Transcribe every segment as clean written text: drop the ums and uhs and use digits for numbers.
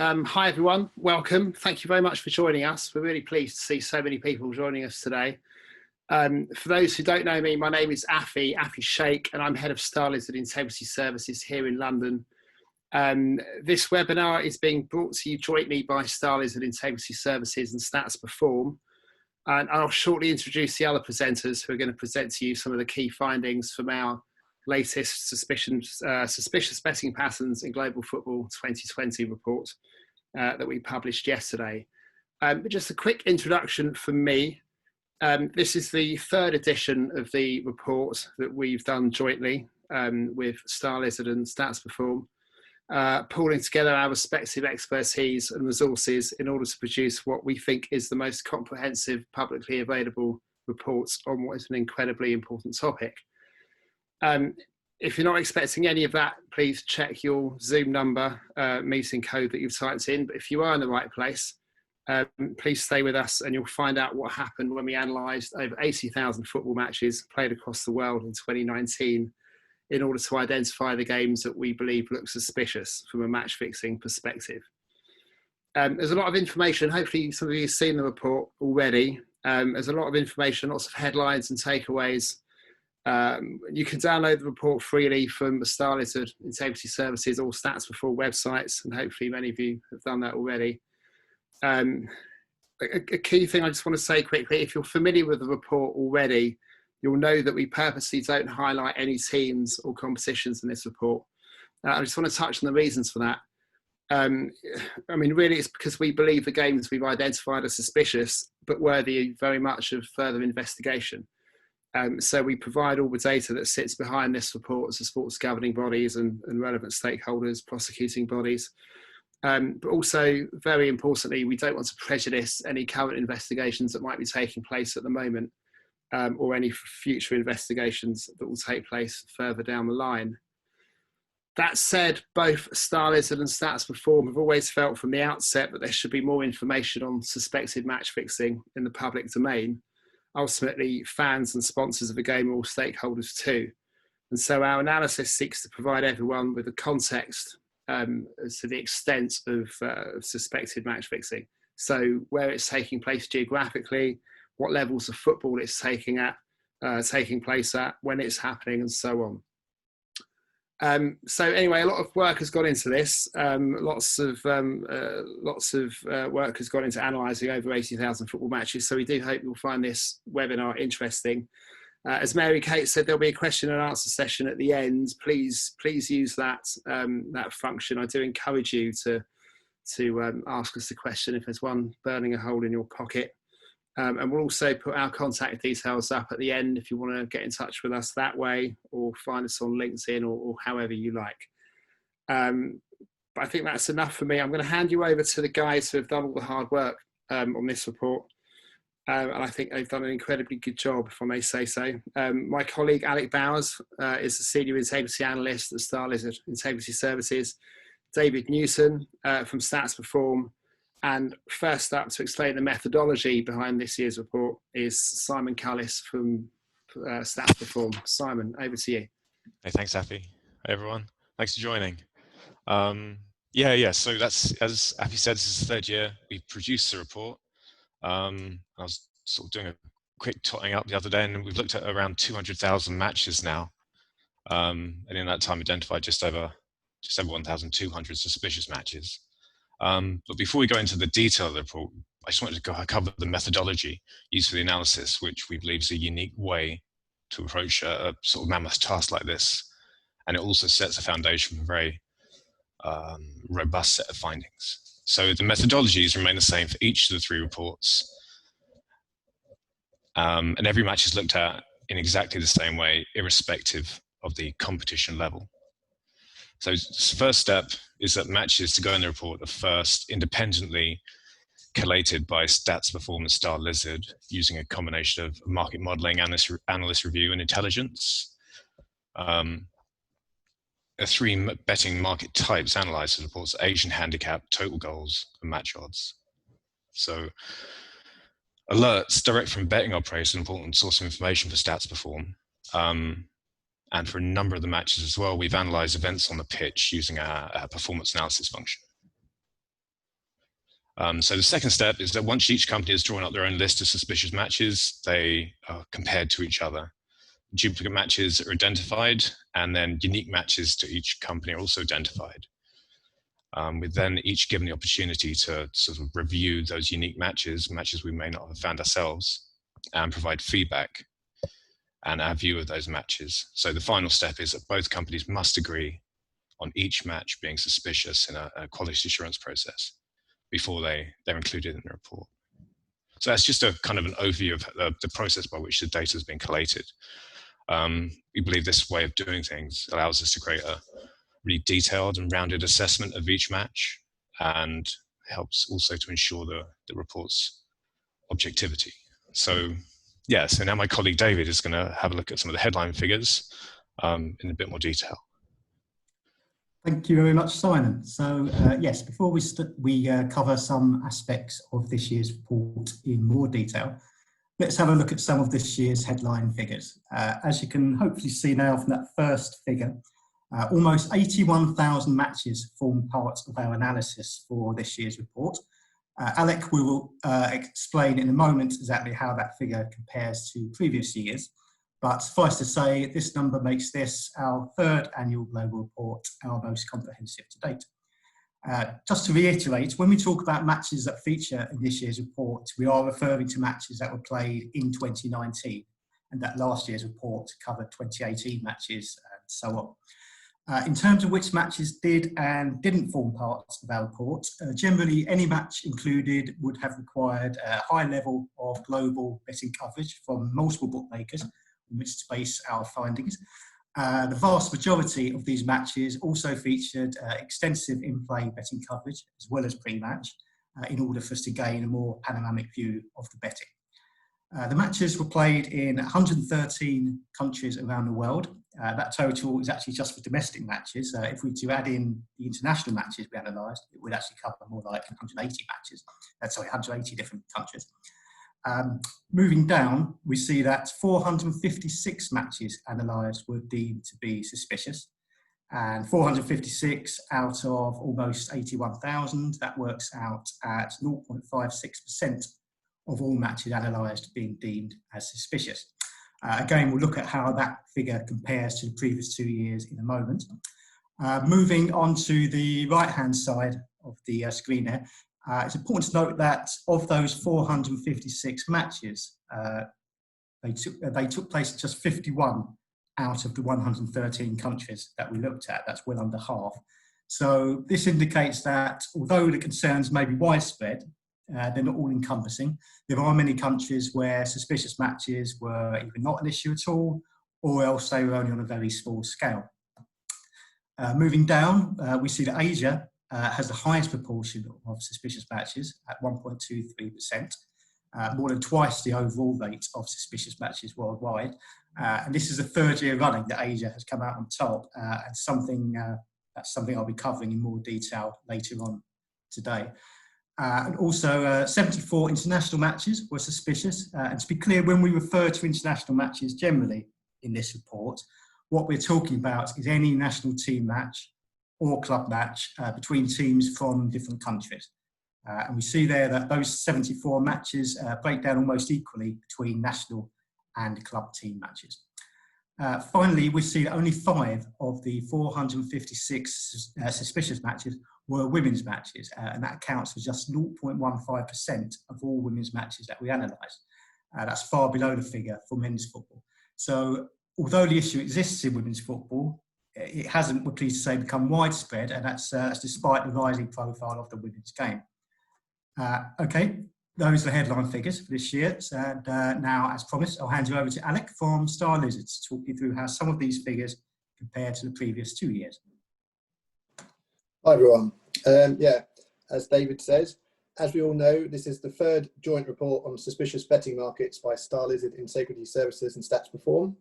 Hi everyone, welcome. Thank you very much for joining us. We're really pleased to see so many people joining us today. For those who don't know me, my name is Afi Sheikh, and I'm head of Starlizard Integrity Services here in London. This webinar is being brought to you jointly by Starlizard Integrity Services and Stats Perform. And I'll shortly introduce the other presenters who are going to present to you some of the key findings from our latest suspicious betting patterns in global football 2020 report that we published yesterday. But just a quick introduction from me. This is the third edition of the report that we've done jointly with Starlizard and Stats Perform, pulling together our respective expertise and resources in order to produce what we think is the most comprehensive publicly available report on what is an incredibly important topic. If you're not expecting any of that, please check your Zoom number, meeting code that you've typed in. But if you are in the right place, please stay with us and you'll find out what happened when we analysed over 80,000 football matches played across the world in 2019 in order to identify the games that we believe look suspicious from a match fixing perspective. There's a lot of information. Hopefully some of you have seen the report already. There's a lot of information, lots of headlines and takeaways. You can download the report freely from the Starlizard Integrity Services or Stats Perform websites, and hopefully many of you have done that already. A key thing I just want to say quickly, if you're familiar with the report already, you'll know that we purposely don't highlight any teams or competitions in this report. I just want to touch on the reasons for that. I mean, really, it's because we believe the games we've identified are suspicious, but worthy very much of further investigation. So we provide all the data that sits behind this report to sports governing bodies and relevant stakeholders, prosecuting bodies. But also, very importantly, we don't want to prejudice any current investigations that might be taking place at the moment, or any future investigations that will take place further down the line. That said, both Starlizard and Stats Perform have always felt from the outset that there should be more information on suspected match fixing in the public domain. Ultimately, fans and sponsors of the game are all stakeholders too. And so our analysis seeks to provide everyone with the context as to the extent of suspected match fixing. So where it's taking place geographically, what levels of football it's taking place at, when it's happening, and so on. So anyway, a lot of work has gone into this. Lots of work has gone into analysing over 80,000 football matches. So we do hope you'll find this webinar interesting. As Mary Kate said, there'll be a question and answer session at the end. Please use that function. I do encourage you to ask us a question if there's one burning a hole in your pocket. And we'll also put our contact details up at the end if you want to get in touch with us that way, or find us on LinkedIn or however you like. But I think that's enough for me. I'm going to hand you over to the guys who have done all the hard work on this report. And I think they've done an incredibly good job, if I may say so. My colleague, Alec Bowers, is the Senior Integrity Analyst at Starlizard Integrity Services. David Newson from Stats Perform. And first up to explain the methodology behind this year's report is Simon Cullis from Stats Perform. Simon, over to you. Hey, thanks, Afi. Hey, everyone. Thanks for joining. So that's, as Afi said, this is the third year we produced the report. I was sort of doing a quick totting up the other day, and we've looked at around 200,000 matches now. And in that time, identified just over 1,200 suspicious matches. But before we go into the detail of the report, I just wanted to cover the methodology used for the analysis, which we believe is a unique way to approach a sort of mammoth task like this. And it also sets a foundation for a very robust set of findings. So the methodologies remain the same for each of the three reports. And every match is looked at in exactly the same way, irrespective of the competition level. So the first step is that matches to go in the report are first independently collated by Stats Perform and Starlizard using a combination of market modeling, analyst review, and intelligence. The three betting market types analysed in the reports are Asian handicap, total goals, and match odds. So alerts direct from betting operators are an important source of information for Stats Perform. And for a number of the matches as well, we've analysed events on the pitch using our performance analysis function. So the second step is that once each company has drawn up their own list of suspicious matches, they are compared to each other. Duplicate matches are identified, and then unique matches to each company are also identified. With then each given the opportunity to sort of review those unique matches we may not have found ourselves, and provide feedback and our view of those matches. So the final step is that both companies must agree on each match being suspicious in a quality assurance process before they're included in the report. So that's just a kind of an overview of the process by which the data has been collated. We believe this way of doing things allows us to create a really detailed and rounded assessment of each match, and helps also to ensure the report's objectivity. So yeah, so now my colleague David is going to have a look at some of the headline figures in a bit more detail. Thank you very much, Simon. So yes, before we cover some aspects of this year's report in more detail, let's have a look at some of this year's headline figures. As you can hopefully see now from that first figure, almost 81,000 matches form part of our analysis for this year's report. Alec will explain in a moment exactly how that figure compares to previous years. But suffice to say, this number makes this our third annual global report, our most comprehensive to date. Just to reiterate, when we talk about matches that feature in this year's report, we are referring to matches that were played in 2019, and that last year's report covered 2018 matches and so on. In terms of which matches did and didn't form part of our report, generally any match included would have required a high level of global betting coverage from multiple bookmakers on which to base our findings. The vast majority of these matches also featured extensive in-play betting coverage as well as pre-match in order for us to gain a more panoramic view of the betting. The matches were played in 113 countries around the world. That total is actually just for domestic matches. If we were to add in the international matches we analysed, it would actually cover more like 180 matches. 180 different countries. Moving down, we see that 456 matches analysed were deemed to be suspicious, and 456 out of almost 81,000, that works out at 0.56% of all matches analysed being deemed as suspicious. Again, we'll look at how that figure compares to the previous 2 years in a moment. Moving on to the right-hand side of the screen there, it's important to note that of those 456 matches, they took place in just 51 out of the 113 countries that we looked at. That's well under half. So this indicates that although the concerns may be widespread, they're not all encompassing. There are many countries where suspicious matches were either not an issue at all, or else they were only on a very small scale. Moving down, we see that Asia has the highest proportion of suspicious matches at 1.23%, more than twice the overall rate of suspicious matches worldwide. And this is the third year running that Asia has come out on top, and that's something I'll be covering in more detail later on today. And also 74 international matches were suspicious. And to be clear, when we refer to international matches generally in this report, what we're talking about is any national team match or club match between teams from different countries. And we see there that those 74 matches break down almost equally between national and club team matches. Finally, we see that only 5 of the 456 suspicious matches were women's matches, and that accounts for just 0.15% of all women's matches that we analysed. That's far below the figure for men's football. So although the issue exists in women's football, it hasn't, we're pleased to say, become widespread, and that's despite the rising profile of the women's game. Okay, those are the headline figures for this year. And now, as promised, I'll hand you over to Alec from Starlizard to talk you through how some of these figures compare to the previous 2 years. Hi everyone. Yeah, as David says, as we all know, this is the third joint report on suspicious betting markets by Starlizard Integrity Services and Stats Perform.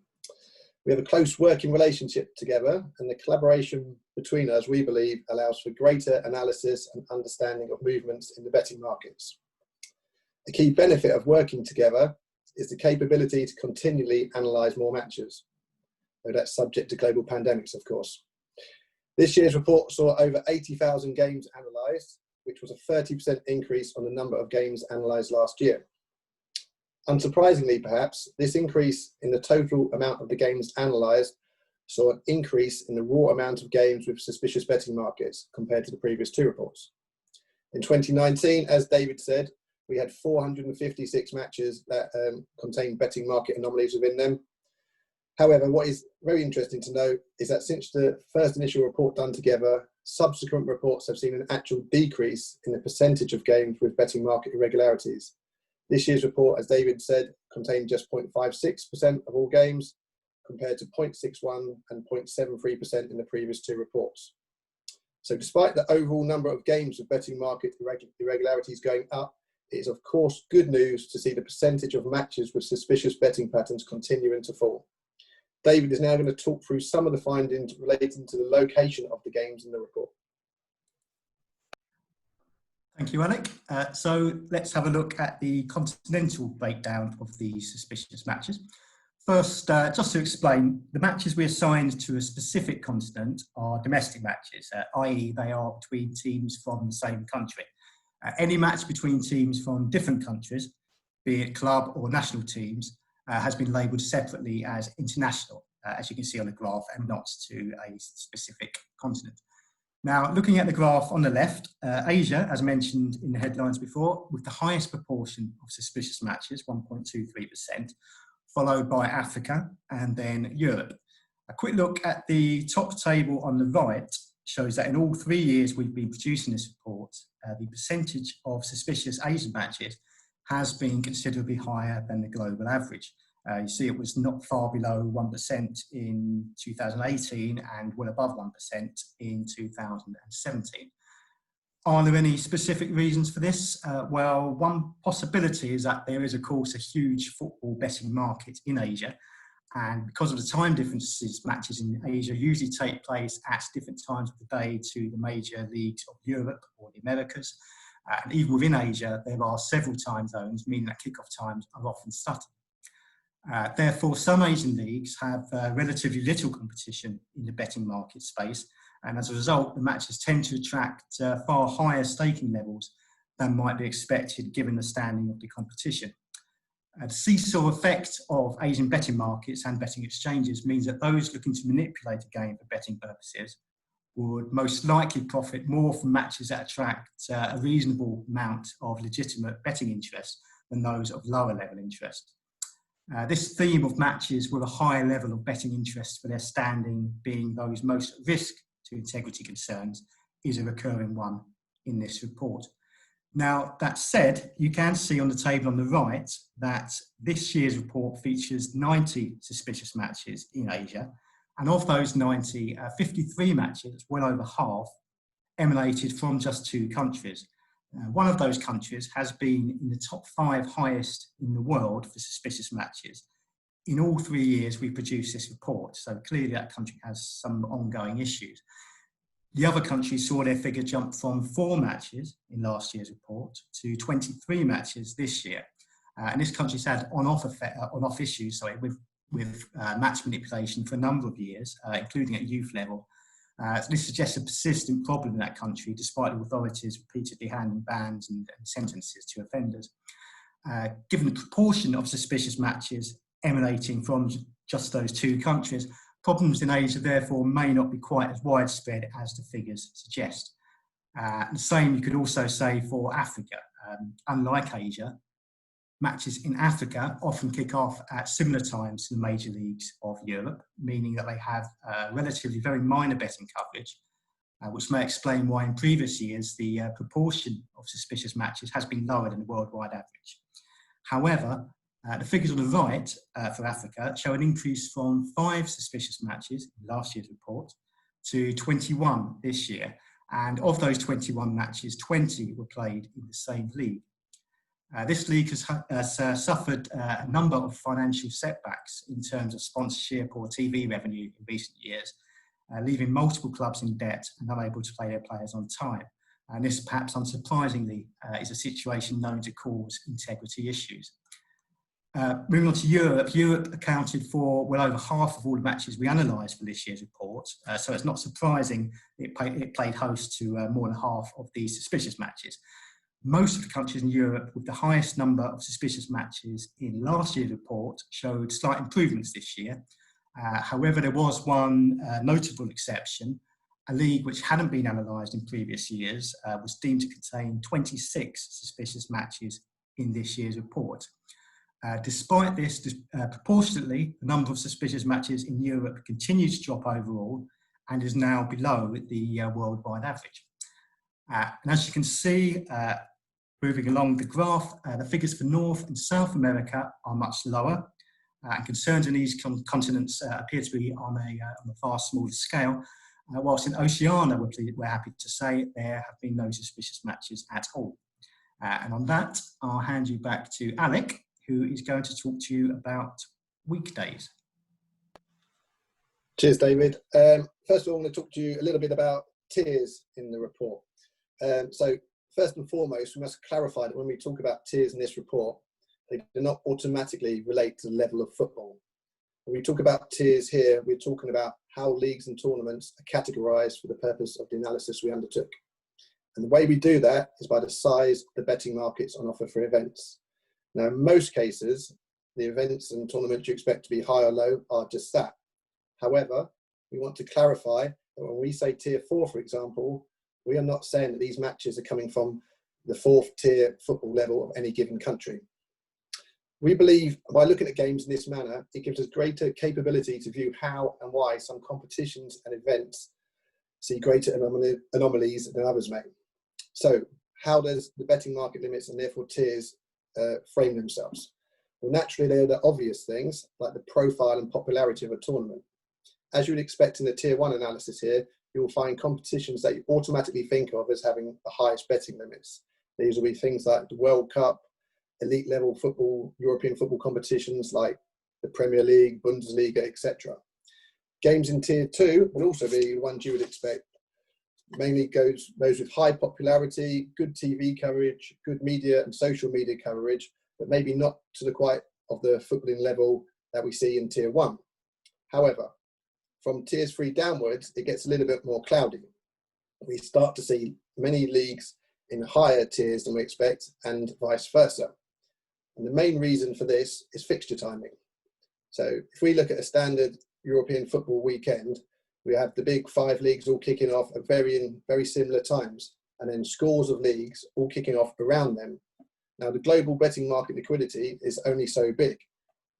We have a close working relationship together, and the collaboration between us, we believe, allows for greater analysis and understanding of movements in the betting markets. A key benefit of working together is the capability to continually analyse more matches, though that's subject to global pandemics, of course. This year's report saw over 80,000 games analysed, which was a 30% increase on the number of games analysed last year. Unsurprisingly, perhaps, this increase in the total amount of the games analysed saw an increase in the raw amount of games with suspicious betting markets compared to the previous two reports. In 2019, as David said, we had 456 matches that contained betting market anomalies within them. However, what is very interesting to note is that since the first initial report done together, subsequent reports have seen an actual decrease in the percentage of games with betting market irregularities. This year's report, as David said, contained just 0.56% of all games, compared to 0.61 and 0.73% in the previous two reports. So despite the overall number of games with betting market irregularities going up, it is of course good news to see the percentage of matches with suspicious betting patterns continuing to fall. David is now going to talk through some of the findings relating to the location of the games in the report. Thank you, Alec. So let's have a look at the continental breakdown of the suspicious matches. First, just to explain, the matches we assigned to a specific continent are domestic matches, i.e. they are between teams from the same country. Any match between teams from different countries, be it club or national teams, has been labelled separately as international, as you can see on the graph, and not to a specific continent. Now, looking at the graph on the left, Asia, as mentioned in the headlines before, with the highest proportion of suspicious matches, 1.23%, followed by Africa and then Europe. A quick look at the top table on the right shows that in all 3 years we've been producing this report, the percentage of suspicious Asian matches has been considerably higher than the global average. You see it was not far below 1% in 2018 and well above 1% in 2017. Are there any specific reasons for this? Well, one possibility is that there is, of course, a huge football betting market in Asia. And because of the time differences, matches in Asia usually take place at different times of the day to the major leagues of Europe or the Americas. And even within Asia, there are several time zones, meaning that kickoff times are often subtle. Therefore, some Asian leagues have relatively little competition in the betting market space, and as a result, the matches tend to attract far higher staking levels than might be expected given the standing of the competition. The seesaw effect of Asian betting markets and betting exchanges means that those looking to manipulate a game for betting purposes would most likely profit more from matches that attract a reasonable amount of legitimate betting interest than those of lower level interest. This theme of matches with a higher level of betting interest for their standing being those most at risk to integrity concerns is a recurring one in this report. Now, that said, you can see on the table on the right that this year's report features 90 suspicious matches in Asia, and of those 90, 53 matches, well over half, emanated from just 2 countries. One of those countries has been in the top 5 highest in the world for suspicious matches. In all 3 years we produced this report, so clearly that country has some ongoing issues. The other countries saw their figure jump from 4 matches in last year's report to 23 matches this year. And this country's had on-off issues with match manipulation for a number of years, including at youth level. So this suggests a persistent problem in that country, despite the authorities repeatedly handing bans and sentences to offenders. Given the proportion of suspicious matches emanating from just those 2 countries, problems in Asia therefore may not be quite as widespread as the figures suggest. The same you could also say for Africa. Unlike Asia, matches in Africa often kick off at similar times to the major leagues of Europe, meaning that they have relatively very minor betting coverage, which may explain why in previous years the proportion of suspicious matches has been lower than the worldwide average. However, the figures on the right for Africa show an increase from 5 suspicious matches in last year's report to 21 this year, and of those 21 matches, 20 were played in the same league. This league has suffered a number of financial setbacks in terms of sponsorship or TV revenue in recent years, leaving multiple clubs in debt and unable to play their players on time. And this, perhaps unsurprisingly, is a situation known to cause integrity issues. Moving on to Europe, Europe accounted for well over half of all the matches we analysed for this year's report, so it's not surprising it played host to more than half of these suspicious matches. Most of the countries in Europe with the highest number of suspicious matches in last year's report showed slight improvements this year. However, there was one notable exception. A league which hadn't been analysed in previous years was deemed to contain 26 suspicious matches in this year's report. Despite this, proportionately, the number of suspicious matches in Europe continues to drop overall and is now below the worldwide average. And as you can see, moving along the graph, the figures for North and South America are much lower, and concerns in these continents appear to be on a far smaller scale, whilst in Oceania, we're happy to say there have been no suspicious matches at all. And on that, I'll hand you back to Alec, who is going to talk to you about weekdays. Cheers, David. First of all, I want to talk to you a little bit about tiers in the report. So first and foremost, we must clarify that when we talk about tiers in this report, they do not automatically relate to the level of football. When we talk about tiers here, we're talking about how leagues and tournaments are categorised for the purpose of the analysis we undertook. And the way we do that is by the size of the betting markets on offer for events. Now, in most cases, the events and tournaments you expect to be high or low are just that. However, we want to clarify that when we say tier 4, for example, we are not saying that these matches are coming from the 4th tier football level of any given country. We believe by looking at games in this manner, it gives us greater capability to view how and why some competitions and events see greater anomalies than others may. So, how does the betting market limits and therefore tiers frame themselves? Well, naturally, they're the obvious things like the profile and popularity of a tournament. As you would expect in the tier 1 analysis here, you will find competitions that you automatically think of as having the highest betting limits. These will be things like the World Cup, elite level football, European football competitions like the Premier League, Bundesliga, etc. Games in tier 2 will also be the ones you would expect. Mainly those with high popularity, good TV coverage, good media and social media coverage, but maybe not to the quite of the footballing level that we see in tier 1. However, from tiers 3 downwards, it gets a little bit more cloudy. We start to see many leagues in higher tiers than we expect and vice versa. And the main reason for this is fixture timing. So if we look at a standard European football weekend, we have the big 5 leagues all kicking off at very similar times, and then scores of leagues all kicking off around them. Now, the global betting market liquidity is only so big,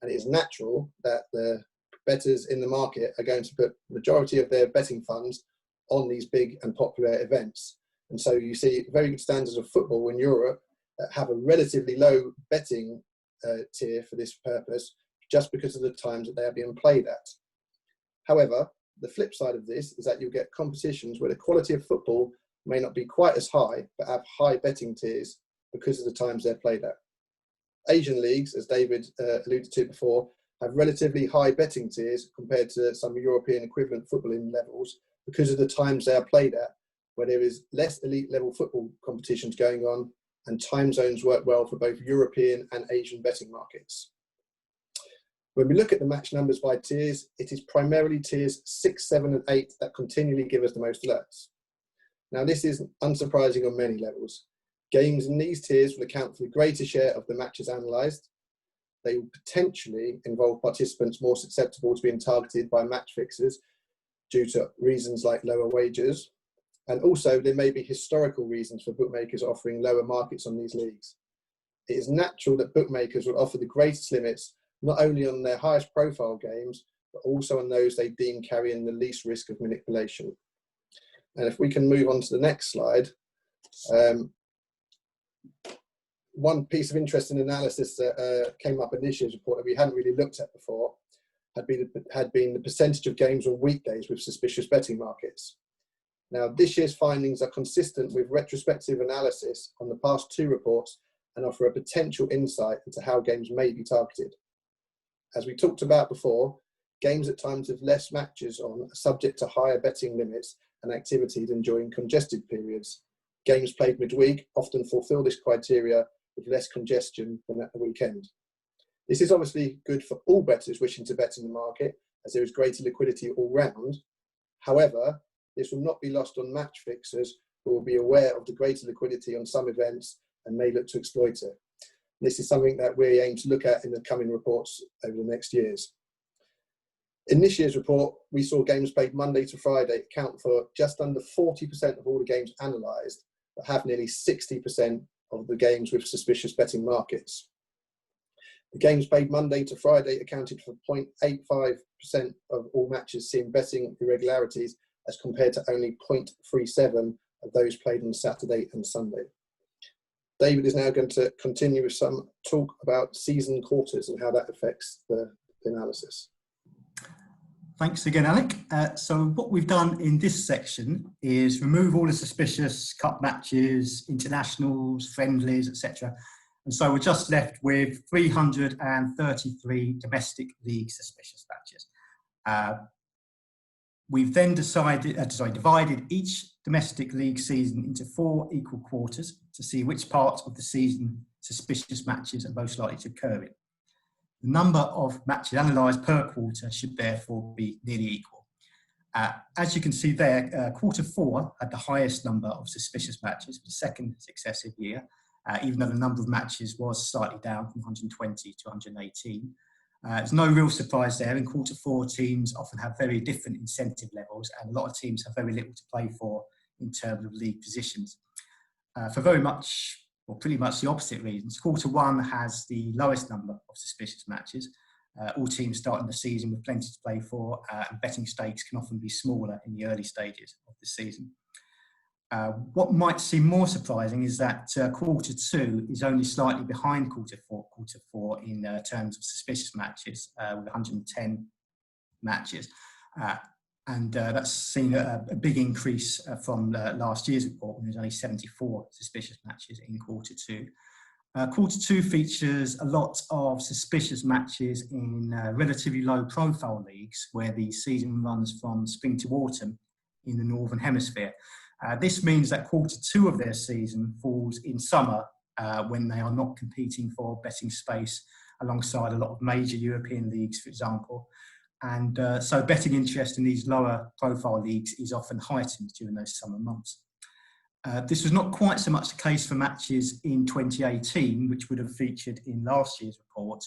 and it is natural that the bettors in the market are going to put the majority of their betting funds on these big and popular events. And so you see very good standards of football in Europe that have a relatively low betting tier for this purpose, just because of the times that they are being played at. However, the flip side of this is that you'll get competitions where the quality of football may not be quite as high, but have high betting tiers because of the times they're played at. Asian leagues, as David alluded to before, have relatively high betting tiers compared to some European equivalent footballing levels because of the times they are played at, where there is less elite level football competitions going on, and time zones work well for both European and Asian betting markets. When we look at the match numbers by tiers, it is primarily tiers 6, 7 and 8 that continually give us the most alerts. Now, this is unsurprising on many levels. Games in these tiers will account for the greater share of the matches analysed. They will potentially involve participants more susceptible to being targeted by match fixers due to reasons like lower wages. And also, there may be historical reasons for bookmakers offering lower markets on these leagues. It is natural that bookmakers will offer the greatest limits not only on their highest profile games, but also on those they deem carrying the least risk of manipulation. And if we can move on to the next slide, one piece of interesting analysis that came up in this year's report that we hadn't really looked at before had been the percentage of games on weekdays with suspicious betting markets. Now, this year's findings are consistent with retrospective analysis on the past 2 reports and offer a potential insight into how games may be targeted. As we talked about before, games at times with less matches on are subject to higher betting limits and activity than during congested periods. Games played midweek often fulfill this criteria with less congestion than at the weekend. This is obviously good for all bettors wishing to bet in the market, as there is greater liquidity all round. However, this will not be lost on match fixers who will be aware of the greater liquidity on some events and may look to exploit it. This is something that we aim to look at in the coming reports over the next years. In this year's report, we saw games played Monday to Friday account for just under 40% of all the games analysed, but have nearly 60% of the games with suspicious betting markets. The games played Monday to Friday accounted for 0.85% of all matches seeing betting irregularities, as compared to only 0.37% of those played on Saturday and Sunday. David is now going to continue with some talk about season quarters and how that affects the analysis. Thanks again, Alec. So what we've done in this section is remove all the suspicious cup matches, internationals, friendlies, etc. And so we're just left with 333 domestic league suspicious matches. We've then divided each domestic league season into 4 equal quarters to see which parts of the season suspicious matches are most likely to occur in. The number of matches analysed per quarter should therefore be nearly equal. As you can see there, quarter 4 had the highest number of suspicious matches for the second successive year, even though the number of matches was slightly down from 120 to 118. There's no real surprise there. In quarter 4, teams often have very different incentive levels, and a lot of teams have very little to play for in terms of league positions. For pretty much the opposite reasons, quarter 1 has the lowest number of suspicious matches. All teams starting the season with plenty to play for, and betting stakes can often be smaller in the early stages of the season. What might seem more surprising is that quarter 2 is only slightly behind quarter 4 in terms of suspicious matches, with 110 matches. And that's seen a big increase from last year's report, when there was only 74 suspicious matches in quarter 2. Quarter 2 features a lot of suspicious matches in relatively low profile leagues, where the season runs from spring to autumn in the Northern Hemisphere. This means that quarter 2 of their season falls in summer, when they are not competing for betting space alongside a lot of major European leagues, for example. And so betting interest in these lower profile leagues is often heightened during those summer months. This was not quite so much the case for matches in 2018, which would have featured in last year's report,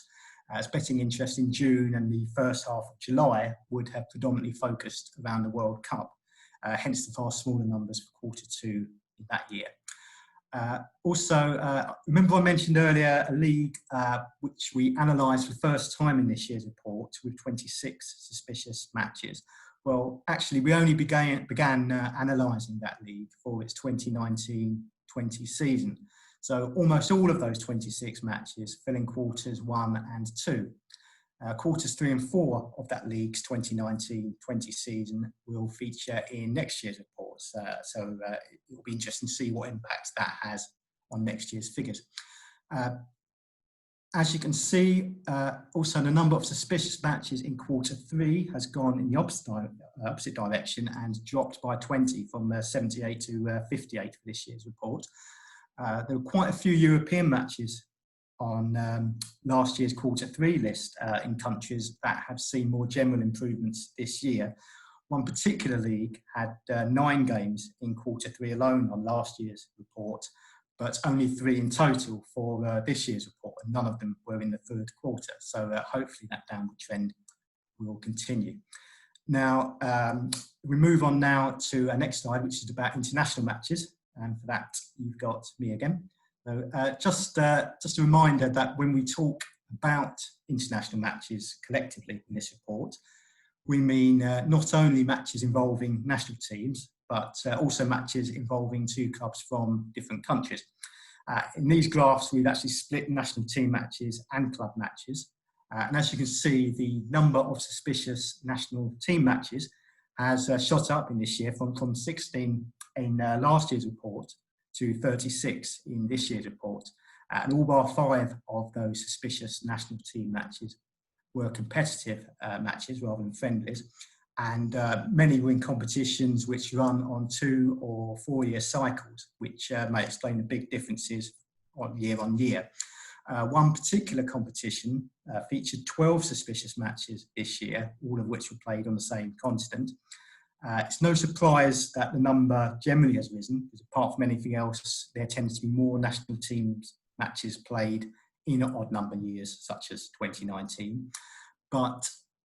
as betting interest in June and the first half of July would have predominantly focused around the World Cup, hence the far smaller numbers for quarter 2 in that year. Remember I mentioned earlier a league which we analysed for the first time in this year's report with 26 suspicious matches. Well, actually, we only began analysing that league for its 2019-20 season. So almost all of those 26 matches fell in quarters 1 and 2. Quarters 3 and 4 of that league's 2019-20 season will feature in next year's reports. So it will be interesting to see what impact that has on next year's figures. As you can see, also the number of suspicious matches in quarter 3 has gone in the opposite direction and dropped by 20 from 78 to 58 for this year's report. There were quite a few European matches on last year's quarter 3 list in countries that have seen more general improvements this year. One particular league had 9 games in quarter 3 alone on last year's report, but only 3 in total for this year's report, and none of them were in the third quarter. So hopefully that downward trend will continue. Now, we move on now to our next slide, which is about international matches. And for that, you've got me again. So just a reminder that when we talk about international matches collectively in this report, we mean not only matches involving national teams, but also matches involving 2 clubs from different countries. In these graphs, we've actually split national team matches and club matches. And as you can see, the number of suspicious national team matches has shot up in this year from 16 in last year's report to 36 in this year's report. And all bar 5 of those suspicious national team matches were competitive matches rather than friendlies. And many were in competitions which run on 2 or 4 year cycles, which may explain the big differences on year. One particular competition featured 12 suspicious matches this year, all of which were played on the same continent. It's no surprise that the number generally has risen, because apart from anything else, there tends to be more national teams matches played in odd number years, such as 2019. But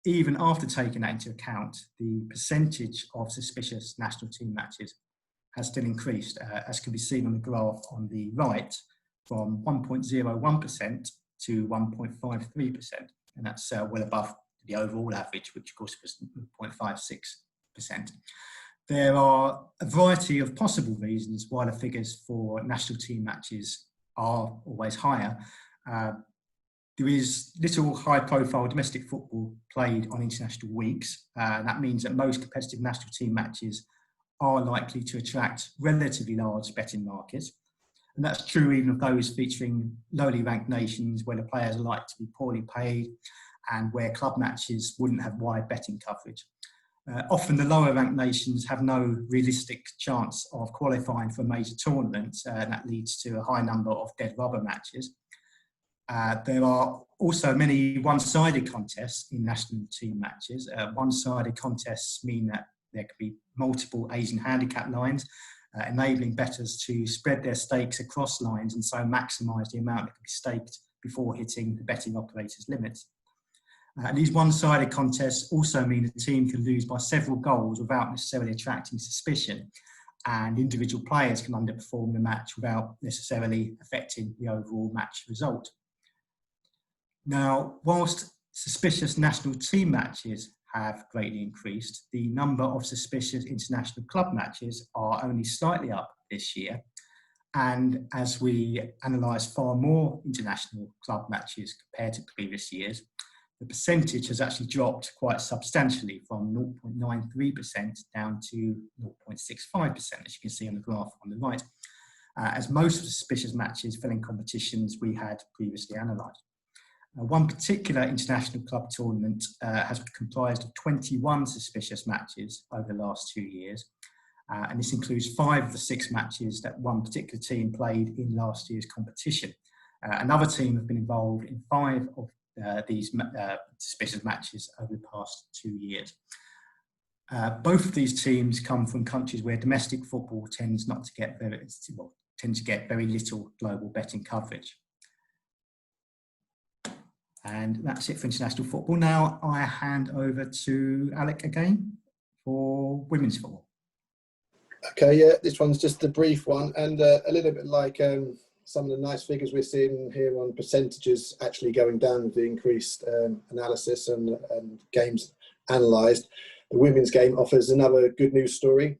even after taking that into account, the percentage of suspicious national team matches has still increased, as can be seen on the graph on the right, from 1.01% to 1.53%. And that's well above the overall average, which of course was 0.56%. There are a variety of possible reasons why the figures for national team matches are always higher. There is little high-profile domestic football played on international weeks. That means that most competitive national team matches are likely to attract relatively large betting markets. And that's true even of those featuring lowly ranked nations where the players are likely to be poorly paid and where club matches wouldn't have wide betting coverage. Often the lower ranked nations have no realistic chance of qualifying for a major tournament, and that leads to a high number of dead rubber matches. There are also many one-sided contests in national team matches. One-sided contests mean that there could be multiple Asian handicap lines, enabling bettors to spread their stakes across lines and so maximise the amount that can be staked before hitting the betting operator's limits. These one-sided contests also mean a team can lose by several goals without necessarily attracting suspicion, and individual players can underperform the match without necessarily affecting the overall match result. Now, whilst suspicious national team matches have greatly increased, the number of suspicious international club matches are only slightly up this year. And as we analyse far more international club matches compared to previous years, the percentage has actually dropped quite substantially from 0.93% down to 0.65%, as you can see on the graph on the right, as most of the suspicious matches fell in competitions we had previously analysed. One particular international club tournament has comprised of 21 suspicious matches over the last 2 years, and this includes 5 of the 6 matches that one particular team played in last year's competition. Another team have been involved in 5 of these suspicious matches over the past 2 years. Both of these teams come from countries where domestic football tends to get very little global betting coverage. And that's it for international football. Now I hand over to Alec again for women's football. Okay, yeah, this one's just a brief one, and a little bit like some of the nice figures we're seeing here on percentages actually going down with the increased analysis and games analysed. The women's game offers another good news story.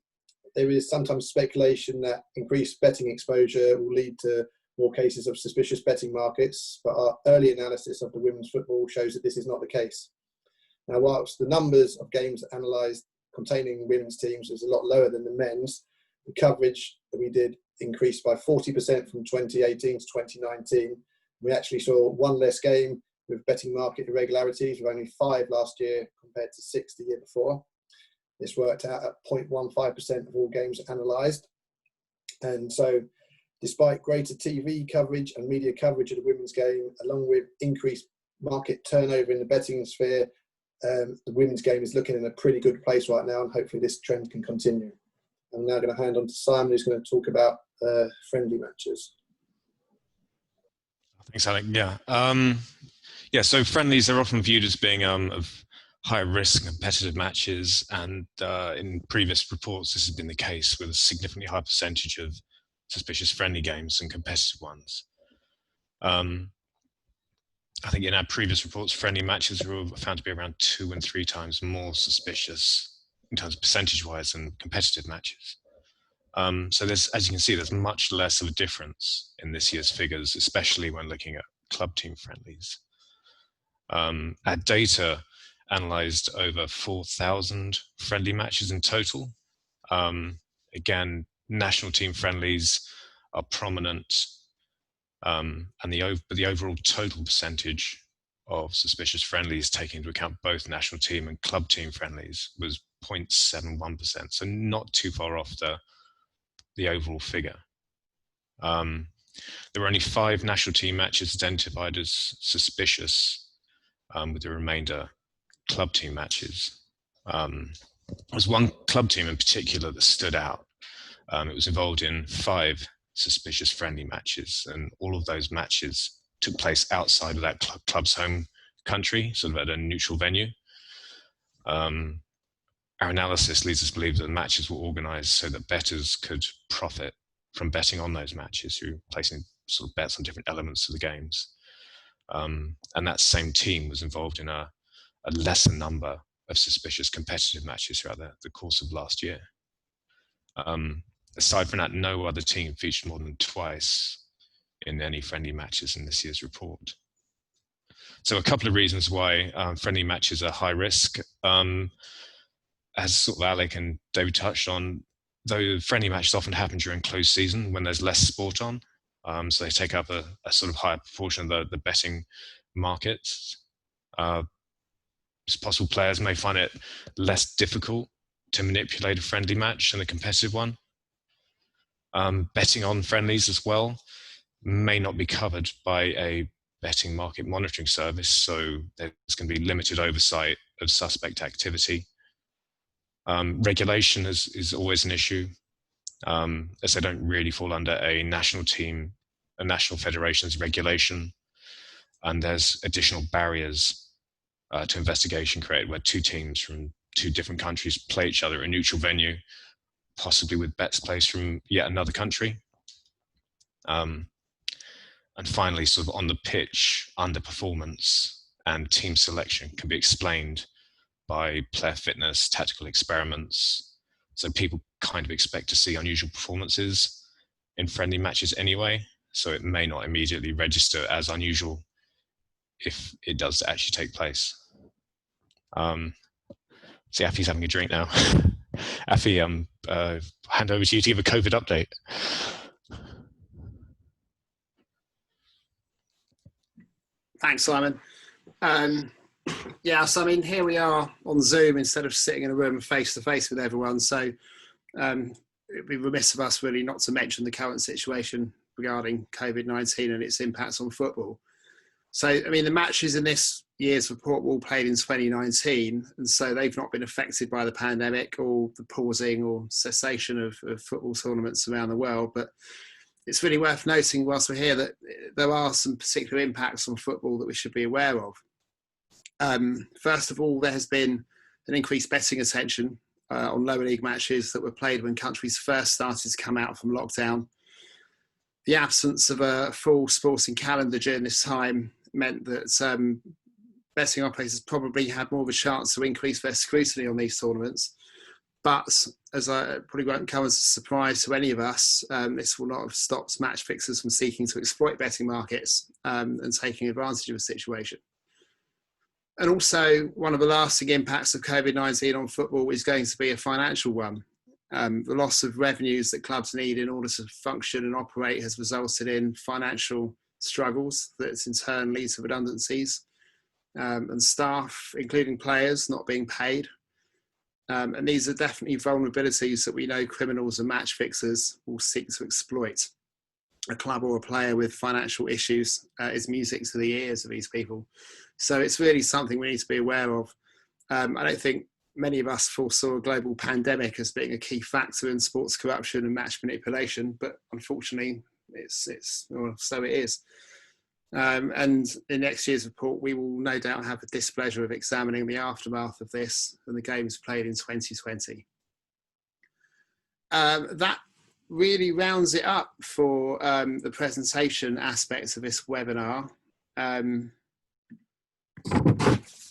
There is sometimes speculation that increased betting exposure will lead to more cases of suspicious betting markets, but our early analysis of the women's football shows that this is not the case. Now, whilst the numbers of games analysed containing women's teams is a lot lower than the men's, the coverage that we did increased by 40% from 2018 to 2019. We actually saw 1 less game with betting market irregularities, with only 5 last year compared to 6 the year before. This worked out at 0.15% of all games analysed. And so, despite greater TV coverage and media coverage of the women's game, along with increased market turnover in the betting sphere, the women's game is looking in a pretty good place right now, and hopefully this trend can continue. I'm now going to hand on to Simon, who's going to talk about friendly matches. Thanks, Alec. Yeah. So friendlies are often viewed as being of higher risk competitive matches, and in previous reports this has been the case, with a significantly higher percentage of suspicious friendly games than competitive ones. I think in our previous reports, friendly matches were found to be around 2 and 3 times more suspicious in terms of percentage-wise than competitive matches. So there's, as you can see, there's much less of a difference in this year's figures, especially when looking at club team friendlies. Our data analysed over 4,000 friendly matches in total. Again, national team friendlies are prominent, and the overall total percentage of suspicious friendlies, taking into account both national team and club team friendlies, was 0.71%, so not too far off the overall figure. there were only 5 national team matches identified as suspicious, with the remainder club team matches. There was one club team in particular that stood out. It was involved in 5 suspicious friendly matches, and all of those matches took place outside of that club's home country, sort of at a neutral venue. Our analysis leads us to believe that the matches were organised so that bettors could profit from betting on those matches through placing sort of bets on different elements of the games. And that same team was involved in a lesser number of suspicious competitive matches throughout the course of last year. Aside from that, no other team featured more than twice in any friendly matches in this year's report. So a couple of reasons why friendly matches are high risk. As sort of Alec and David touched on, though friendly matches often happen during closed season when there's less sport on, so they take up a sort of higher proportion of the betting markets. It's possible players may find it less difficult to manipulate a friendly match than a competitive one. Betting on friendlies as well may not be covered by a betting market monitoring service, so there's going to be limited oversight of suspect activity. Regulation is always an issue, as they don't really fall under a national federation's regulation, and there's additional barriers to investigation created where 2 teams from 2 different countries play each other at a neutral venue, possibly with bets placed from yet another country. And finally, sort of on the pitch, underperformance and team selection can be explained by player fitness, tactical experiments. So people kind of expect to see unusual performances in friendly matches anyway, so it may not immediately register as unusual if it does actually take place. See, Afi's having a drink now. Afi, hand over to you to give a COVID update. Thanks, Simon. Yeah, so I mean, here we are on Zoom instead of sitting in a room face to face with everyone. So it'd be remiss of us really not to mention the current situation regarding COVID-19 and its impacts on football. So, I mean, the matches in this year's report were all played in 2019, and so they've not been affected by the pandemic or the pausing or cessation of football tournaments around the world. But it's really worth noting whilst we're here that there are some particular impacts on football that we should be aware of. First of all, there has been an increased betting attention on lower league matches that were played when countries first started to come out from lockdown. The absence of a full sporting calendar during this time meant that betting operators probably had more of a chance to increase their scrutiny on these tournaments. But as I probably won't come as a surprise to any of us, this will not have stopped match fixers from seeking to exploit betting markets and taking advantage of the situation. And also, one of the lasting impacts of COVID-19 on football is going to be a financial one. The loss of revenues that clubs need in order to function and operate has resulted in financial struggles that in turn lead to redundancies and staff, including players, not being paid. And these are definitely vulnerabilities that we know criminals and match fixers will seek to exploit. A club or a player with financial issues is music to the ears of these people. So it's really something we need to be aware of. I don't think many of us foresaw a global pandemic as being a key factor in sports corruption and match manipulation, but unfortunately, so it is. And in next year's report, we will no doubt have the displeasure of examining the aftermath of this and the games played in 2020. That really rounds it up for the presentation aspects of this webinar.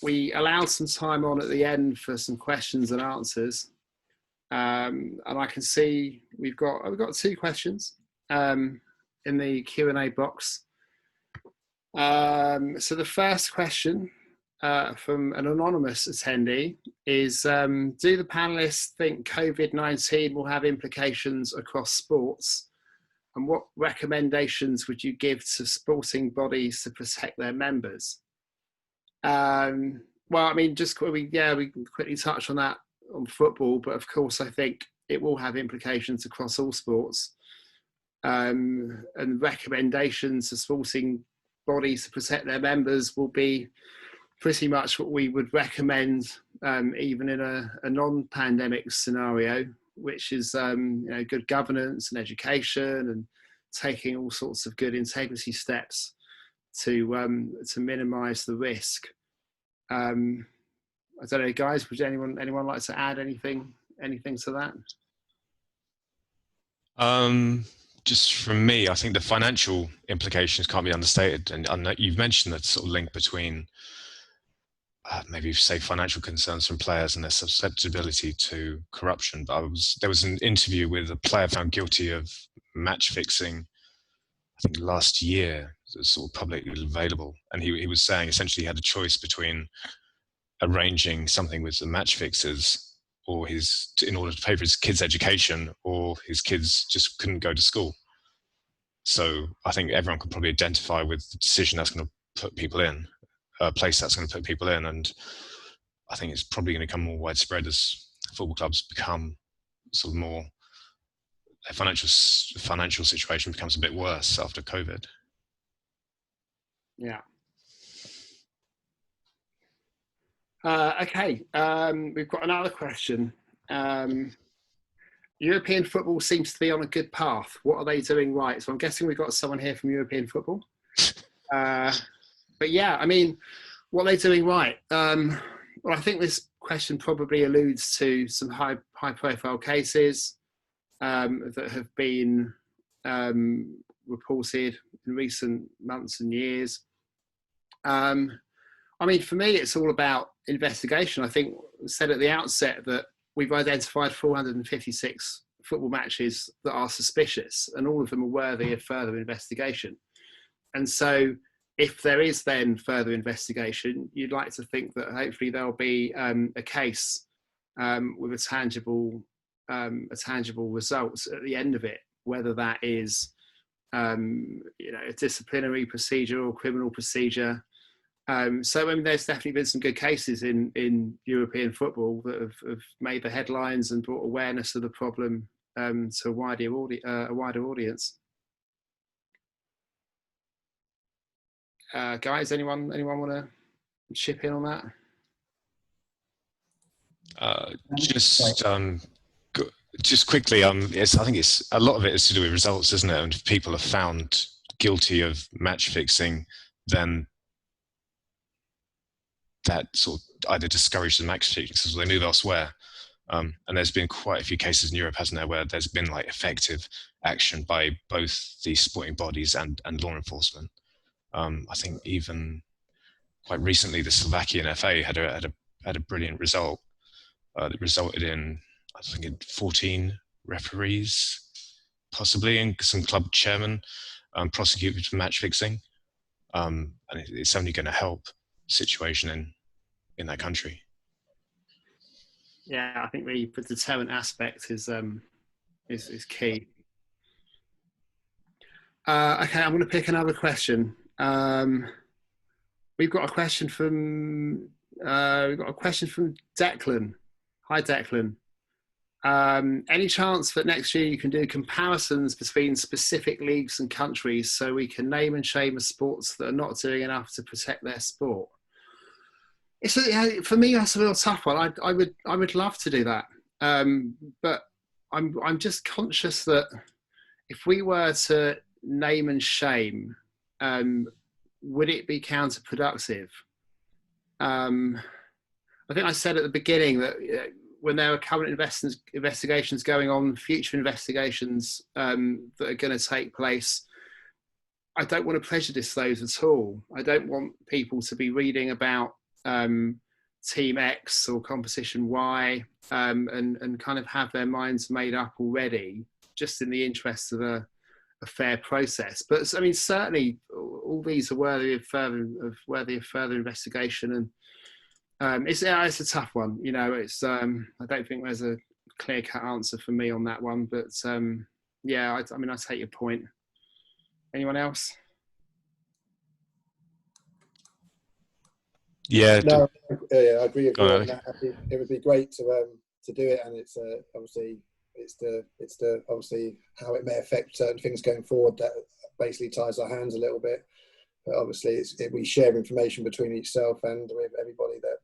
We allowed some time on at the end for some questions and answers. And I can see we've got 2 questions in the Q&A box. So the first question from an anonymous attendee is, do the panelists think COVID-19 will have implications across sports? And what recommendations would you give to sporting bodies to protect their members? Well, I mean, we can quickly touch on that on football, but of course I think it will have implications across all sports. and recommendations to sporting bodies to protect their members will be pretty much what we would recommend, even in a non-pandemic scenario, which is good governance and education and taking all sorts of good integrity steps to minimise the risk. I don't know, guys. Would anyone like to add anything to that? Just from me, I think the financial implications can't be understated, and you've mentioned that sort of link between maybe say financial concerns from players and their susceptibility to corruption. But there was an interview with a player found guilty of match fixing, I think last year, sort of publicly available, and he was saying essentially he had a choice between arranging something with the match fixers or in order to pay for his kids' education, or his kids just couldn't go to school. So I think everyone could probably identify with the decision that's going to put people in, a place that's going to put people in, and I think it's probably going to become more widespread as football clubs become sort of more, their financial situation becomes a bit worse after COVID. Yeah. Okay, we've got another question. European football seems to be on a good path. What are they doing right? So I'm guessing we've got someone here from European football. But yeah, I mean, what are they doing right? Well, I think this question probably alludes to some high-profile cases that have been reported in recent months and years. I mean, for me, it's all about investigation. I think I said at the outset that we've identified 456 football matches that are suspicious, and all of them are worthy of further investigation. And so if there is then further investigation, you'd like to think that hopefully there'll be a case with a tangible results at the end of it, whether that is a disciplinary procedure or criminal procedure. So I mean, there's definitely been some good cases in European football that have made the headlines and brought awareness of the problem to a wider audience. Guys, anyone want to chip in on that? Just quickly, I think it's a lot of it is to do with results, isn't it? And if people are found guilty of match fixing, then that sort of either discouraged the match fixers or they move elsewhere. And there's been quite a few cases in Europe, hasn't there, where there's been like effective action by both the sporting bodies and law enforcement. I think even quite recently, the Slovakian FA had a brilliant result that resulted in, I think, 14 referees, possibly, and some club chairmen prosecuted for match fixing. And it's only going to help the situation in that country. Yeah, I think the deterrent aspect is key. Okay, I'm going to pick another question. We've got a question from Declan. Hi, Declan. Any chance that next year you can do comparisons between specific leagues and countries so we can name and shame the sports that are not doing enough to protect their sport? For me, that's a real tough one. I would love to do that, but I'm just conscious that if we were to name and shame, would it be counterproductive? I think I said at the beginning that when there are current investigations going on, future investigations that are going to take place, I don't want to prejudice those at all. I don't want people to be reading about Team X or Competition Y and kind of have their minds made up already, just in the interest of a fair process. But I mean, certainly all these are worthy of further investigation, and it's a tough one. You know, it's I don't think there's a clear-cut answer for me on that one. But yeah, I mean, I take your point. Anyone else? Yeah. No, I agree with you on that. It would be great to do it, and it's obviously it's the obviously how it may affect certain things going forward that basically ties our hands a little bit. But obviously, we share information between eachself and with everybody that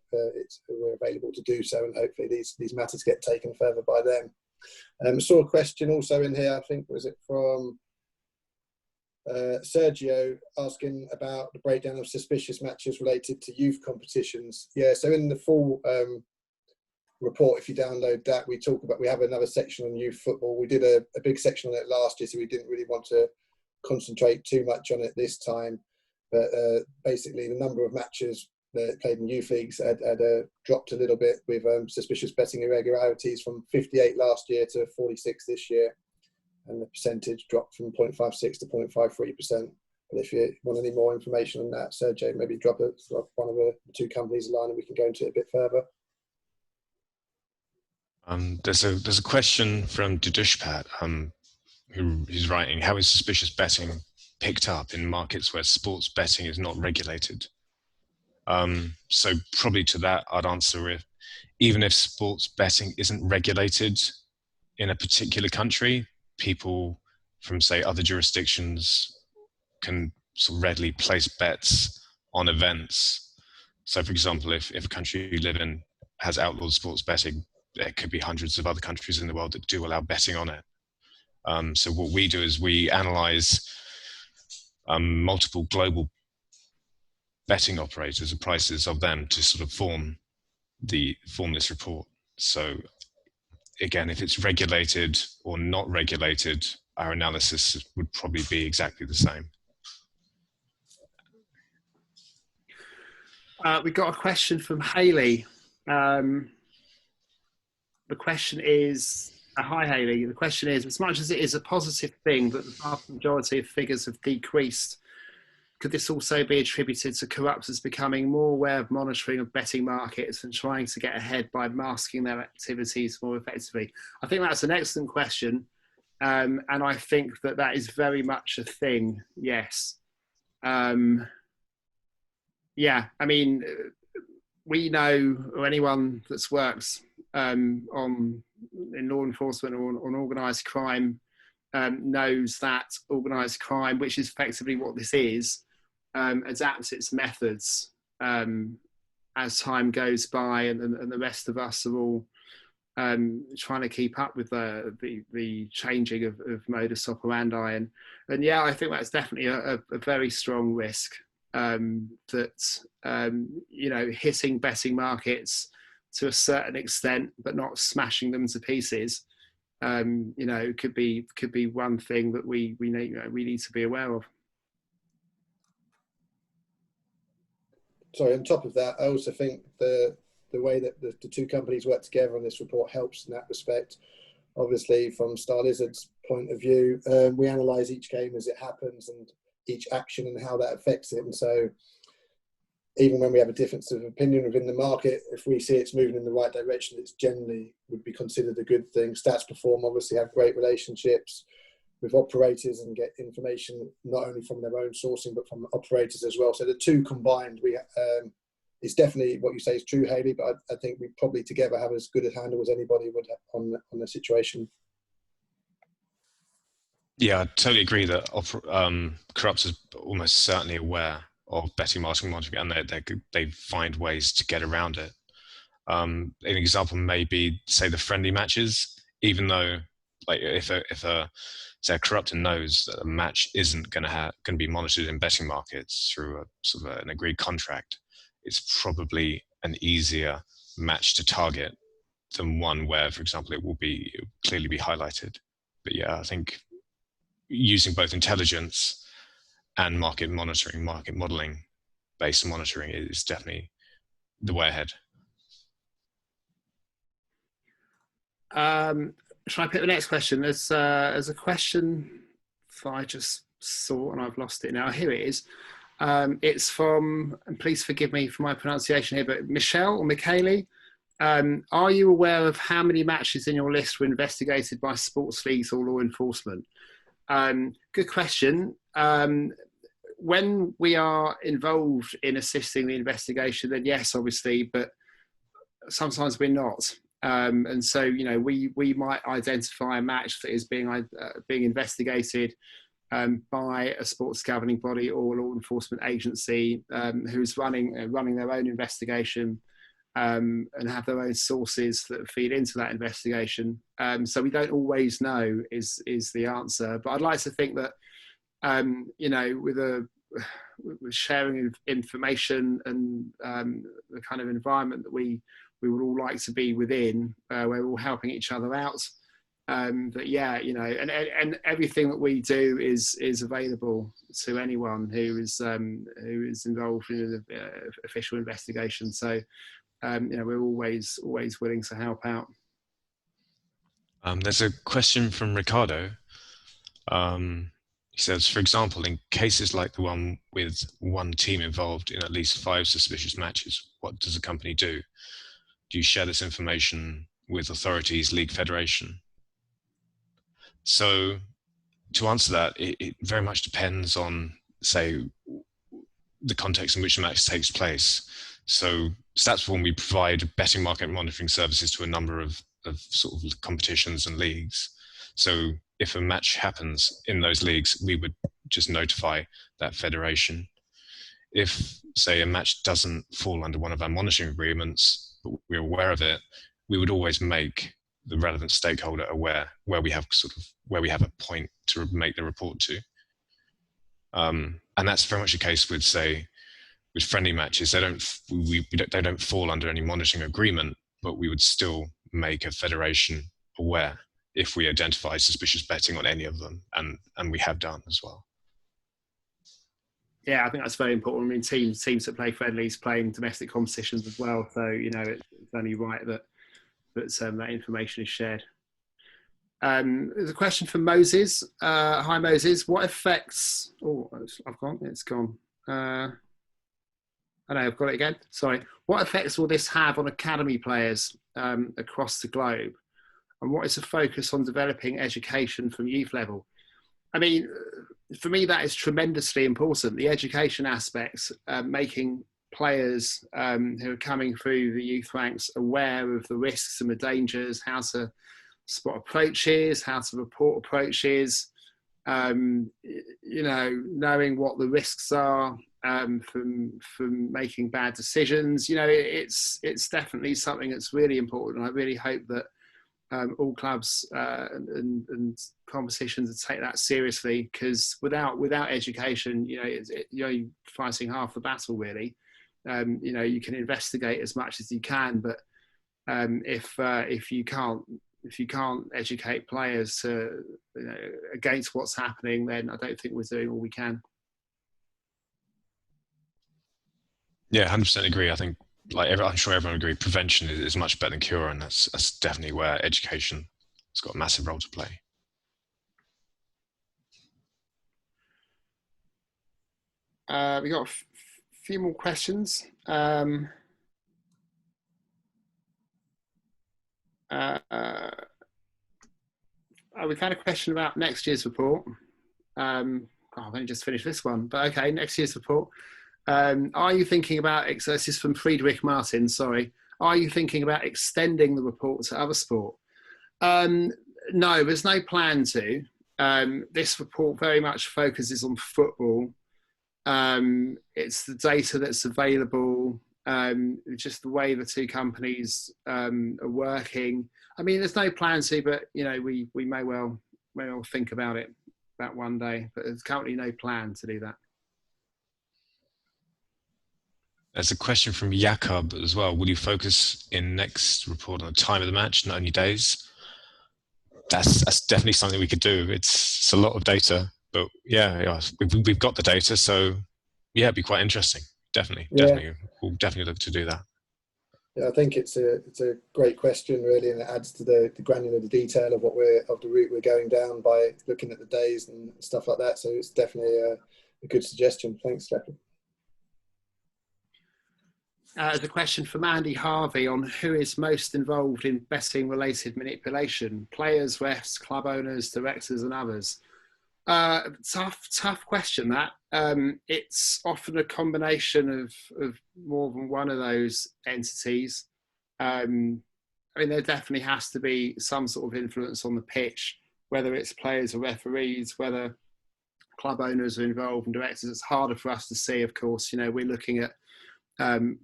we're available to do so, and hopefully these matters get taken further by them. I saw a question also in here, I think, was it from Sergio, asking about the breakdown of suspicious matches related to youth competitions. Yeah, so in the full report, if you download that, we have another section on youth football. We did a big section on it last year, so we didn't really want to concentrate too much on it this time. But basically, the number of matches that played in youth leagues had dropped a little bit with suspicious betting irregularities from 58 last year to 46 this year. And the percentage dropped from 0.56 to 0.53%. But if you want any more information on that, Sergey, maybe drop one of the two companies a line and we can go into it a bit further. There's a question from Dudushpat, who's writing, how is suspicious betting picked up in markets where sports betting is not regulated? So probably to that, I'd answer it. Even if sports betting isn't regulated in a particular country, people from, say, other jurisdictions can sort of readily place bets on events. So, for example, if a country you live in has outlawed sports betting, there could be hundreds of other countries in the world that do allow betting on it. So what we do is we analyze multiple global betting operators, the prices of them, to sort of form this report. So again, if it's regulated or not regulated, our analysis would probably be exactly the same. We got a question from Hayley. The question is, hi Hayley, the question is, as much as it is a positive thing that the vast majority of figures have decreased, could this also be attributed to corruptors becoming more aware of monitoring of betting markets and trying to get ahead by masking their activities more effectively? I think that's an excellent question. And I think that is very much a thing, yes. Yeah, I mean, we know, or anyone that's worked in law enforcement or on organised crime knows that organised crime, which is effectively what this is, adapts its methods as time goes by, and the rest of us are all trying to keep up with the changing of modus operandi, and yeah, I think that's definitely a very strong risk that you know, hitting betting markets to a certain extent, but not smashing them to pieces. You know, could be one thing that we need to be aware of. Sorry, on top of that, I also think the way that the two companies work together on this report helps in that respect. Obviously, from Starlizard's point of view, we analyse each game as it happens and each action and how that affects it. And so even when we have a difference of opinion within the market, if we see it's moving in the right direction, it's generally would be considered a good thing. Stats Perform obviously have great relationships with operators and get information not only from their own sourcing, but from operators as well. So the two combined, it's definitely what you say is true, Hayley, but I think we probably together have as good a handle as anybody would on the situation. Yeah, I totally agree that corruptors are almost certainly aware of betting monitoring, and they find ways to get around it. An example may be, say, the friendly matches. Even though, like, if a corruptor knows that a match isn't going to be monitored in betting markets through a sort of an agreed contract, it's probably an easier match to target than one where, for example, it will clearly be highlighted. But yeah, I think using both intelligence and market modeling based monitoring is definitely the way ahead. Shall I pick the next question? There's a question that I just saw and I've lost it now. Here it is. It's from, and please forgive me for my pronunciation here, but Michelle or Michele. Are you aware of how many matches in your list were investigated by sports leagues or law enforcement? Good question. When we are involved in assisting the investigation, then yes, obviously, but sometimes we're not. And so, you know, we might identify a match that is being investigated by a sports governing body or law enforcement agency who's running their own investigation and have their own sources that feed into that investigation. So we don't always know is the answer, but I'd like to think that you know, with sharing of information and the kind of environment that we would all like to be within, where we're all helping each other out. But yeah, you know, and everything that we do is available to anyone who is involved in the official investigation. So you know, we're always willing to help out. There's a question from Ricardo. He says, for example, in cases like the one with one team involved in at least 5 suspicious matches, what does the company do? Do you share this information with authorities, league, federation? So to answer that, it very much depends on, say, the context in which the match takes place. So Stats Perform, we provide betting market monitoring services to a number of sort of competitions and leagues. So if a match happens in those leagues, we would just notify that federation. If, say, a match doesn't fall under one of our monitoring agreements, but we're aware of it, we would always make the relevant stakeholder aware where we have a point to make the report to. And that's very much the case with, say, with friendly matches. They don't fall under any monitoring agreement, but we would still make a federation aware if we identify suspicious betting on any of them, and we have done as well. Yeah, I think that's very important. I mean, teams that play friendlies playing domestic competitions as well. So, you know, it's only right that that information is shared. There's a question from Moses. Hi, Moses. What effects? Oh, I've gone. It's gone. I know, I've got it again. Sorry. What effects will this have on academy players across the globe? And what is the focus on developing education from youth level? I mean, for me, that is tremendously important. The education aspects, making players who are coming through the youth ranks aware of the risks and the dangers, how to spot approaches, how to report approaches, you know, knowing what the risks are from making bad decisions. You know, it's definitely something that's really important. And I really hope that all clubs and competitions to take that seriously, because without education, you know, you're fighting half the battle really. You know, you can investigate as much as you can, but if you can't educate players to, you know, against what's happening, then I don't think we're doing all we can. Yeah, 100% agree. I think, like, I'm sure everyone would agree, prevention is much better than cure, and that's definitely where education has got a massive role to play. We got a few more questions. We've had a question about next year's report. I've only just finished this one, but okay, next year's report. Are you thinking about, so this is from Friedrich Martin, sorry. Are you thinking about extending the report to other sport? No, there's no plan to. This report very much focuses on football. It's the data that's available, just the way the two companies are working. I mean, there's no plan to, but, you know, we may well think about it that one day, but there's currently no plan to do that. There's a question from Jakob as well. Will you focus in next report on the time of the match, not only days? That's definitely something we could do. It's a lot of data, but yeah, we've got the data, so yeah, it'd be quite interesting. Definitely. We'll definitely look to do that. Yeah, I think it's a great question really, and it adds to the granular detail of the route we're going down by looking at the days and stuff like that. So it's definitely a good suggestion. Thanks, Jackie. There's a question from Andy Harvey on who is most involved in betting-related manipulation: players, refs, club owners, directors, and others. Tough question, that. It's often a combination of more than one of those entities. I mean, there definitely has to be some sort of influence on the pitch, whether it's players or referees, whether club owners are involved and directors. It's harder for us to see, of course. You know, we're looking at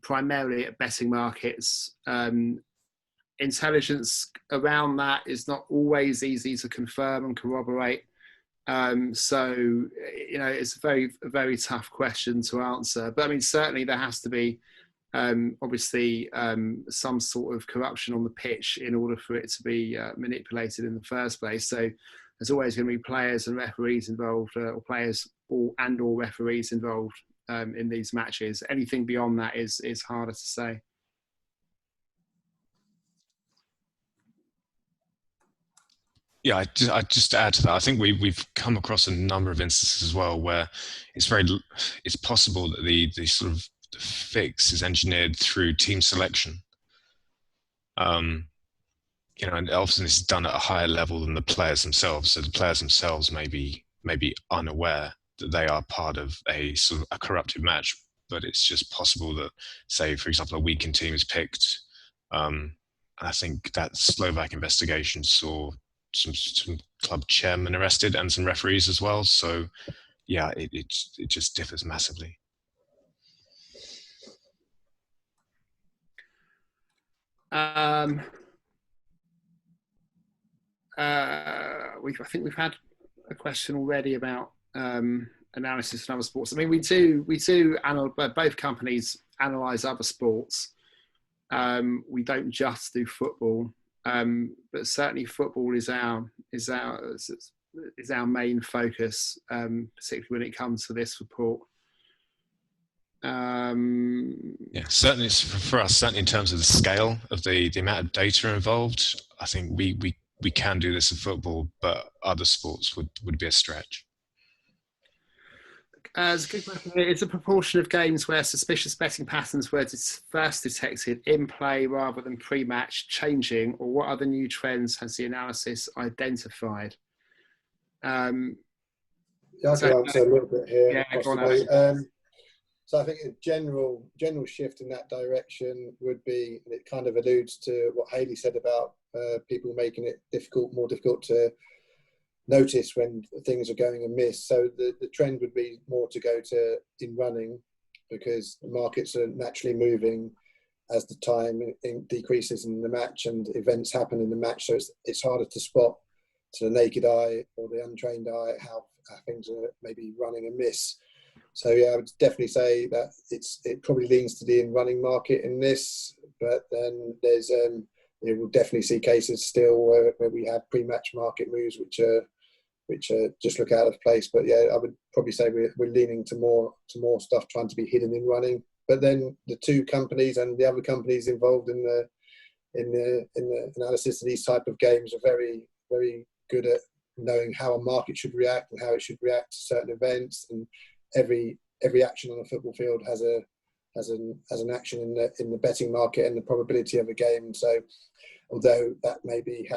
primarily at betting markets. Intelligence around that is not always easy to confirm and corroborate. So, you know, it's a very tough question to answer. But I mean, certainly there has to be obviously some sort of corruption on the pitch in order for it to be manipulated in the first place. So there's always going to be players and referees involved, or players or referees involved in these matches. Anything beyond that is harder to say. Yeah, I just to add to that, I think we've come across a number of instances as well where it's possible that the sort of the fix is engineered through team selection. You know, and often it's done at a higher level than the players themselves. So the players themselves may be unaware that they are part of a sort of a corrupted match, but it's just possible that, say, for example, a weakened team is picked. I think that Slovak investigation saw some club chairmen arrested and some referees as well. So yeah, it just differs massively. I think we've had a question already about analysis in other sports. I mean, we do both companies analyse other sports. We don't just do football, but certainly football is our main focus, particularly when it comes to this report. Yeah, certainly it's for us, certainly in terms of the scale of the amount of data involved, I think we can do this in football, but other sports would be a stretch. It's a good question. It's a proportion of games where suspicious betting patterns were first detected in play rather than pre-match changing, or what other new trends has the analysis identified? Yeah, I can answer a little bit here. Yeah, go on, so I think a general shift in that direction would be, and it kind of alludes to what Hayley said about people making it more difficult to notice when things are going amiss. So the trend would be more to go to in running, because the markets are naturally moving as the time decreases in the match and events happen in the match. So it's harder to spot to the naked eye or the untrained eye how things are maybe running amiss. So yeah, I would definitely say that it probably leans to the in running market in this, but then there's we'll definitely see cases still where we have pre-match market moves which just look out of place. But yeah, I would probably say we're leaning to more stuff trying to be hidden in running. But then the two companies and the other companies involved in the analysis of these type of games are very, very good at knowing how a market should react and how it should react to certain events. And every action on a football field has an action in the betting market and the probability of a game. So although that may be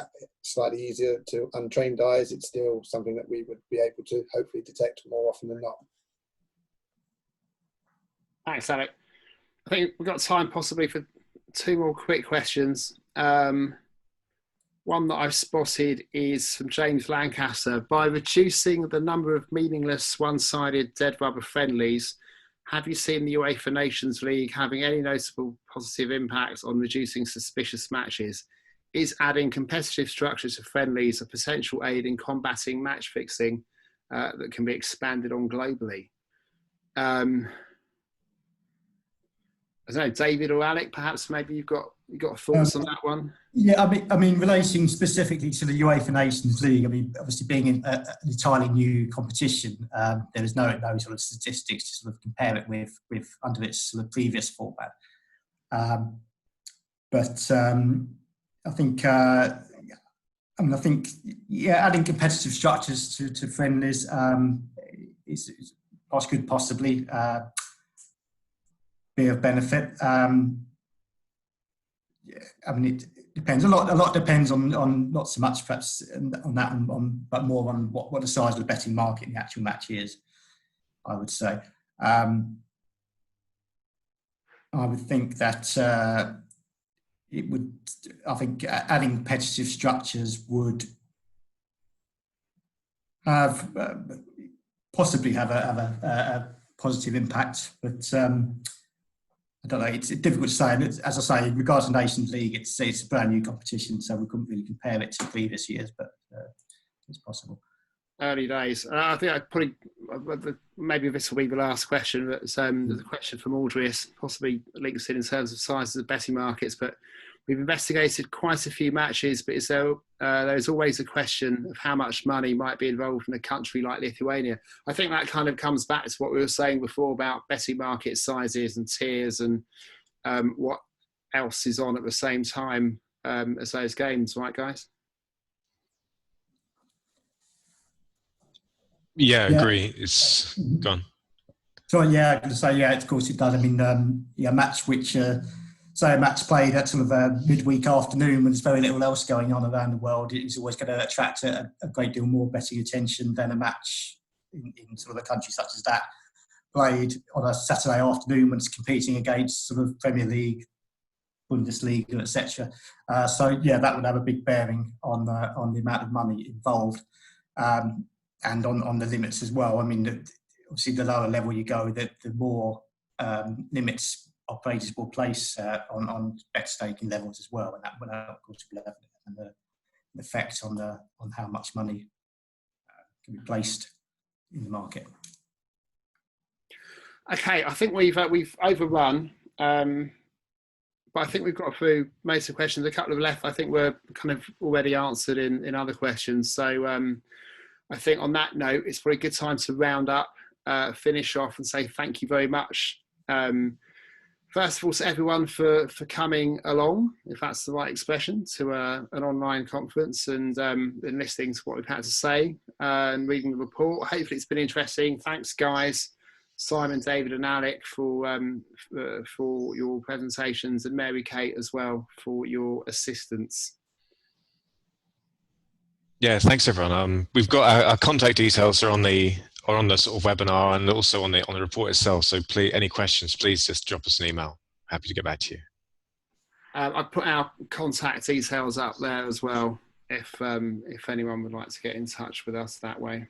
slightly easier to untrained eyes, it's still something that we would be able to hopefully detect more often than not. Thanks, Alec. I think we've got time possibly for two more quick questions. One that I've spotted is from James Lancaster. By reducing the number of meaningless, one-sided, dead rubber friendlies, have you seen the UEFA Nations League having any noticeable positive impact on reducing suspicious matches? Is adding competitive structures to friendlies a potential aid in combating match fixing that can be expanded on globally? I don't know, David or Alec, perhaps maybe you've got thoughts on that one. Yeah, I mean, relating specifically to the UEFA Nations League, I mean, obviously being an entirely new competition, there is no sort of statistics to sort of compare it with under its sort of previous format. But I think adding competitive structures to friendlies could possibly be of benefit. I mean, it depends. A lot depends on not so much perhaps on that, but more on what the size of the betting market in the actual match is, I would say. I would think that it would, I think, adding competitive structures would have possibly have a positive impact, but I don't know. It's difficult to say. As I say, in regards to Nations League, it's a brand new competition, so we couldn't really compare it to previous years, but it's possible. Early days. I think I probably, maybe this will be the last question, but there's a question from Audrius, possibly links in terms of sizes of betting markets, but we've investigated quite a few matches, but there's always a question of how much money might be involved in a country like Lithuania. I think that kind of comes back to what we were saying before about betting market sizes and tiers and what else is on at the same time as those games, right, guys? Yeah, agree. It's gone. So yeah, I can say of course it does. I mean, a match which, say a match played at sort of a midweek afternoon when there's very little else going on around the world, it is always going to attract a great deal more betting attention than a match in sort of a country such as that played on a Saturday afternoon when it's competing against sort of Premier League, Bundesliga, etc. So yeah, that would have a big bearing on the amount of money involved. And on the limits as well. I mean, obviously, the lower level you go, the more limits operators will place on bet staking levels as well, and that will, of course, will have an effect on how much money can be placed in the market. Okay, I think we've overrun, but I think we've got through most of the questions. A couple of left, I think, were kind of already answered in other questions. So. I think on that note, it's probably a good time to round up, finish off and say thank you very much. First of all, to everyone for coming along, if that's the right expression, to an online conference and listening to what we've had to say and reading the report. Hopefully it's been interesting. Thanks, guys. Simon, David and Alec for your presentations, and Mary Kate as well for your assistance. Yeah, thanks everyone. We've got our contact details are on the sort of webinar and also on the report itself. So please, any questions, please just drop us an email. Happy to get back to you. I've put our contact details up there as well if anyone would like to get in touch with us that way.